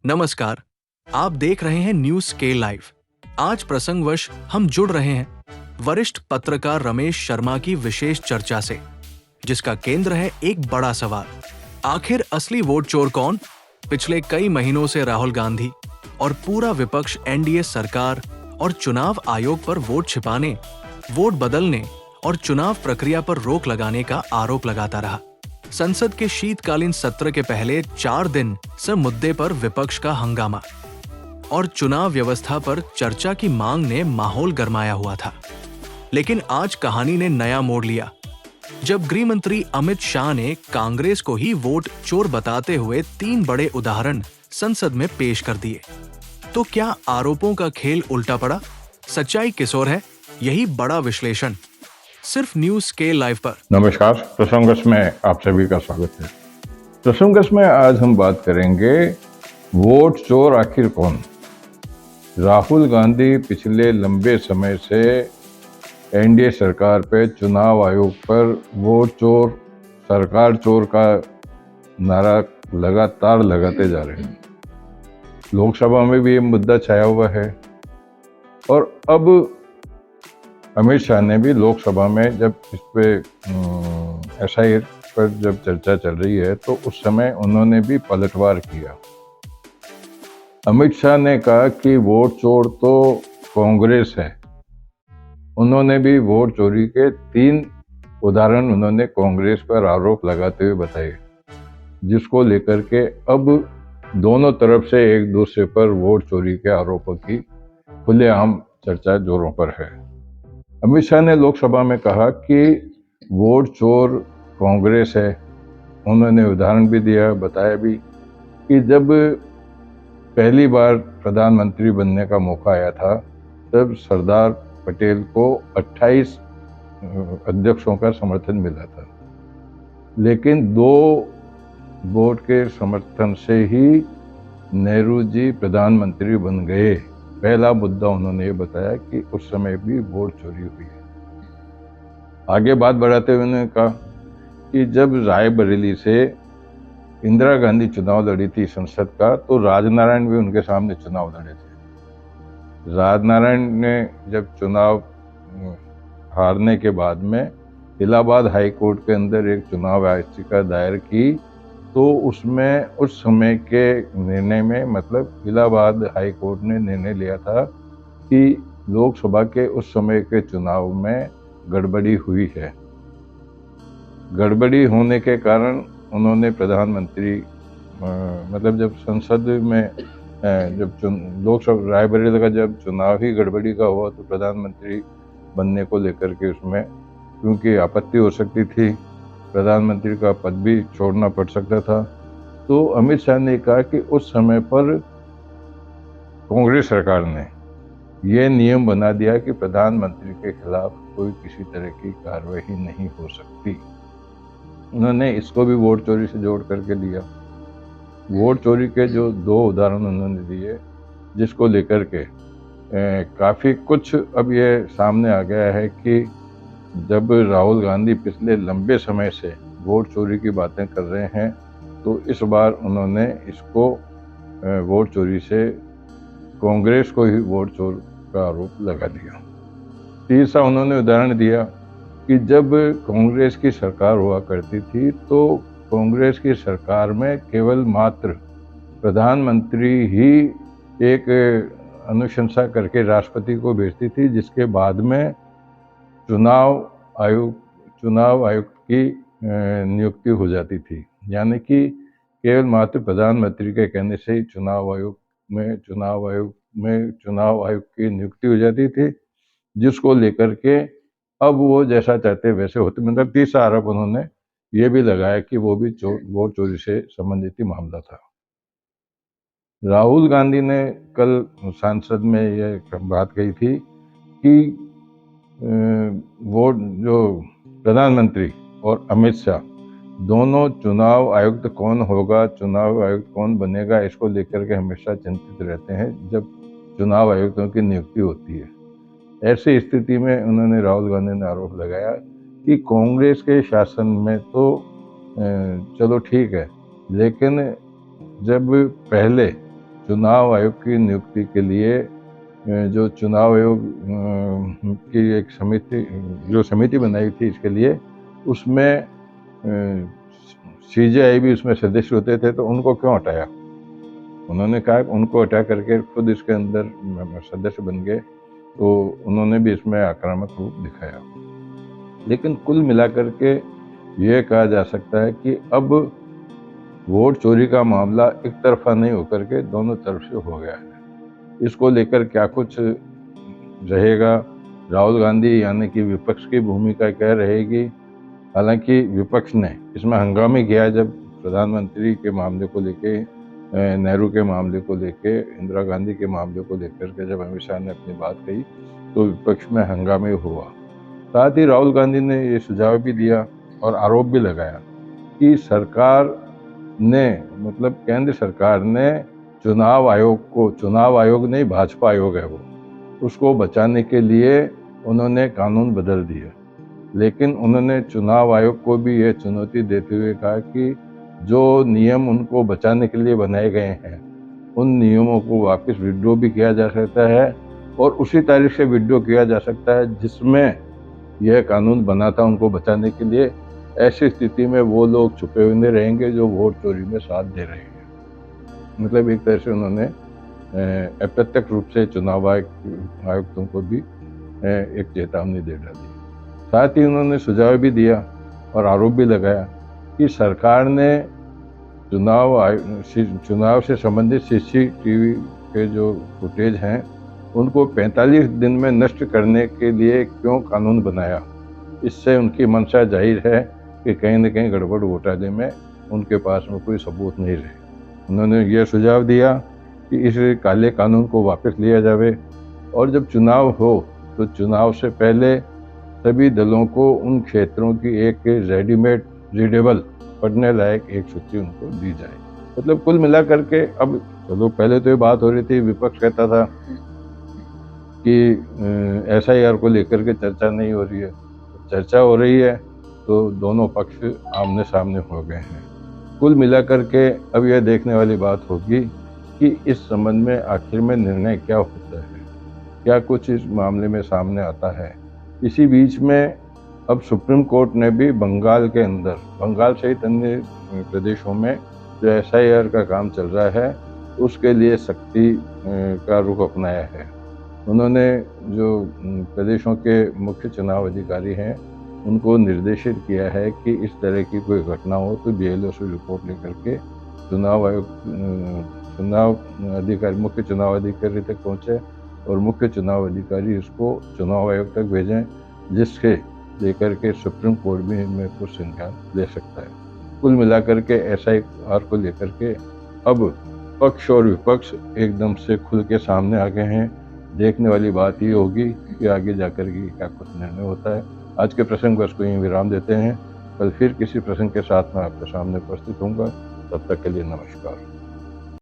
नमस्कार। आप देख रहे हैं न्यूज स्केल लाइव। आज प्रसंगवश हम जुड़ रहे हैं वरिष्ठ पत्रकार रमेश शर्मा की विशेष चर्चा से, जिसका केंद्र है एक बड़ा सवाल। आखिर असली वोट चोर कौन? पिछले कई महीनों से राहुल गांधी और पूरा विपक्ष एनडीए सरकार और चुनाव आयोग पर वोट छिपाने, वोट बदलने और चुनाव प्रक्रिया पर रोक लगाने का आरोप लगाता रहा। संसद के शीतकालीन सत्र के पहले 4 दिन से मुद्दे पर विपक्ष का हंगामा और चुनाव व्यवस्था पर चर्चा की मांग ने माहौल गरमाया हुआ था। लेकिन आज कहानी ने नया मोड़ लिया, जब गृह मंत्री अमित शाह ने कांग्रेस को ही वोट चोर बताते हुए 3 बड़े उदाहरण संसद में पेश कर दिए। तो क्या आरोपों का खेल उल्टा पड़ा? सच्चाई किस ओर है? यही बड़ा विश्लेषण सिर्फ न्यूज स्केल लाइव पर। नमस्कार, प्रसंगस में आप सभी का स्वागत है। प्रसंगस में आज हम बात करेंगे वोट चोर आखिर कौन। राहुल गांधी पिछले लंबे समय से एनडीए सरकार पे, चुनाव आयोग पर वोट चोर, सरकार चोर का नारा लगातार लगाते जा रहे हैं। लोकसभा में भी ये मुद्दा छाया हुआ है और अब अमित शाह ने भी लोकसभा में, जब इस पे एसआई पर जब चर्चा चल रही है, तो उस समय उन्होंने भी पलटवार किया। अमित शाह ने कहा कि वोट चोर तो कांग्रेस है। उन्होंने भी वोट चोरी के 3 उदाहरण उन्होंने कांग्रेस पर आरोप लगाते हुए बताए, जिसको लेकर के अब दोनों तरफ से एक दूसरे पर वोट चोरी के आरोपों की खुलेआम चर्चा जोरों पर है। अमित शाह ने लोकसभा में कहा कि वोट चोर कांग्रेस है। उन्होंने उदाहरण भी दिया, बताया भी कि जब पहली बार प्रधानमंत्री बनने का मौका आया था, तब सरदार पटेल को 28 अध्यक्षों का समर्थन मिला था, लेकिन 2 वोट के समर्थन से ही नेहरू जी प्रधानमंत्री बन गए। पहला मुद्दा उन्होंने ये बताया कि उस समय भी वोट चोरी हुई है। आगे बात बढ़ाते हुए उन्होंने कहा कि जब रायबरेली से इंदिरा गांधी चुनाव लड़ी थी संसद का, तो राजनारायण भी उनके सामने चुनाव लड़े थे। राजनारायण ने जब चुनाव हारने के बाद में इलाहाबाद हाई कोर्ट के अंदर एक चुनाव याचिका दायर की, तो उसमें उस समय के निर्णय में, मतलब इलाहाबाद हाई कोर्ट ने निर्णय लिया था कि लोकसभा के उस समय के चुनाव में गड़बड़ी हुई है। गड़बड़ी होने के कारण उन्होंने प्रधानमंत्री, मतलब जब संसद में जब लोकसभा रायबरेली का जब चुनाव ही गड़बड़ी का हुआ, तो प्रधानमंत्री बनने को लेकर के उसमें क्योंकि आपत्ति हो सकती थी, प्रधानमंत्री का पद भी छोड़ना पड़ सकता था, तो अमित शाह ने कहा कि उस समय पर कांग्रेस सरकार ने ये नियम बना दिया कि प्रधानमंत्री के खिलाफ कोई किसी तरह की कार्रवाई नहीं हो सकती। उन्होंने इसको भी वोट चोरी से जोड़ करके लिया। वोट चोरी के जो 2 उदाहरण उन्होंने दिए, जिसको लेकर के काफ़ी कुछ अब ये सामने आ गया है कि जब राहुल गांधी पिछले लंबे समय से वोट चोरी की बातें कर रहे हैं, तो इस बार उन्होंने इसको वोट चोरी से कांग्रेस को ही वोट चोर का आरोप लगा दिया। तीसरा उन्होंने उदाहरण दिया कि जब कांग्रेस की सरकार हुआ करती थी, तो कांग्रेस की सरकार में केवल मात्र प्रधानमंत्री ही एक अनुशंसा करके राष्ट्रपति को भेजती थी, जिसके बाद में चुनाव आयुक्त की नियुक्ति हो जाती थी। यानी कि केवल मात्र प्रधानमंत्री के कहने से ही चुनाव आयुक्त की नियुक्ति हो जाती थी, जिसको लेकर के अब वो जैसा चाहते वैसे होते। मतलब तीसरा आरोप उन्होंने ये भी लगाया कि वो भी वोट चोरी से संबंधित ही मामला था। राहुल गांधी ने कल संसद में ये बात कही थी कि वोट जो प्रधानमंत्री और अमित शाह दोनों चुनाव आयुक्त कौन होगा, चुनाव आयुक्त कौन बनेगा, इसको लेकर के हमेशा चिंतित रहते हैं जब चुनाव आयुक्तों की नियुक्ति होती है। ऐसी स्थिति में उन्होंने, राहुल गांधी ने आरोप लगाया कि कांग्रेस के शासन में तो चलो ठीक है, लेकिन जब पहले चुनाव आयोग की नियुक्ति के लिए जो चुनाव आयोग की एक समिति बनाई थी इसके लिए, उसमें सीजेआई भी उसमें सदस्य होते थे, तो उनको क्यों हटाया? उन्होंने कहा उनको हटा करके खुद इसके अंदर सदस्य बन गए, तो उन्होंने भी इसमें आक्रामक रूप दिखाया। लेकिन कुल मिलाकर के ये कहा जा सकता है कि अब वोट चोरी का मामला एक तरफा नहीं होकर के दोनों तरफ से हो गया है। इसको लेकर क्या कुछ रहेगा, राहुल गांधी यानी कि विपक्ष की भूमिका क्या रहेगी? हालांकि विपक्ष ने इसमें हंगामे किया जब प्रधानमंत्री के मामले को लेके, नेहरू के मामले को लेके, इंदिरा गांधी के मामले को लेकर के जब अमित शाह ने अपनी बात कही तो विपक्ष में हंगामे हुआ। साथ ही राहुल गांधी ने ये सुझाव भी दिया और आरोप भी लगाया कि सरकार ने, मतलब केंद्र सरकार ने चुनाव आयोग नहीं भाजपा आयोग है वो, उसको बचाने के लिए उन्होंने कानून बदल दिए। लेकिन उन्होंने चुनाव आयोग को भी ये चुनौती देते हुए कहा कि जो नियम उनको बचाने के लिए बनाए गए हैं उन नियमों को वापस विड्रॉ भी किया जा सकता है और उसी तारीख से विड्रॉ किया जा सकता है जिसमें यह कानून बना था उनको बचाने के लिए। ऐसी स्थिति में वो लोग छुपे हुए नहीं रहेंगे जो वोट चोरी में साथ दे रहे हैं। मतलब एक तरह से उन्होंने अप्रत्यक्ष रूप से चुनाव आयुक्तों को भी एक चेतावनी दे डाली। साथ ही उन्होंने सुझाव भी दिया और आरोप भी लगाया कि सरकार ने चुनाव से संबंधित सीसीटीवी के जो फुटेज हैं उनको 45 दिन में नष्ट करने के लिए क्यों कानून बनाया। इससे उनकी मंशा जाहिर है कि कहीं न कहीं गड़बड़ घोटाले में उनके पास में कोई सबूत नहीं रहे। उन्होंने ये सुझाव दिया कि इस काले कानून को वापस लिया जावे और जब चुनाव हो तो चुनाव से पहले सभी दलों को उन क्षेत्रों की एक रेडीमेड रीडेबल पढ़ने लायक एक सूची उनको दी जाए। मतलब कुल मिलाकर के अब चलो, पहले तो ये बात हो रही थी, विपक्ष कहता था कि एसआईआर को लेकर के चर्चा नहीं हो रही है। चर्चा हो रही है तो दोनों पक्ष आमने सामने हो गए हैं। कुल मिलाकर के अब यह देखने वाली बात होगी कि इस संबंध में आखिर में निर्णय क्या होता है, क्या कुछ इस मामले में सामने आता है। इसी बीच में अब सुप्रीम कोर्ट ने भी बंगाल के अंदर, बंगाल सहित अन्य प्रदेशों में जो एसआईआर का काम चल रहा है उसके लिए सख्ती का रुख अपनाया है। उन्होंने जो प्रदेशों के मुख्य चुनाव अधिकारी हैं उनको निर्देशित किया है कि इस तरह की कोई घटना हो तो बीएलओ से रिपोर्ट लेकर के मुख्य चुनाव अधिकारी तक पहुँचे और मुख्य चुनाव अधिकारी इसको चुनाव आयोग तक भेजें, जिसके लेकर के सुप्रीम कोर्ट भी इनमें कुछ संज्ञान ले सकता है। कुल मिलाकर के एसआईआर को लेकर के अब पक्ष और विपक्ष एकदम से खुल के सामने आ गए हैं। देखने वाली बात ये होगी कि आगे जाकर के क्या कुछ निर्णय होता है। आज के प्रसंग पर इसको यहीं विराम देते हैं। कल फिर किसी प्रसंग के साथ मैं आपके सामने उपस्थित होऊंगा। तब तक के लिए नमस्कार।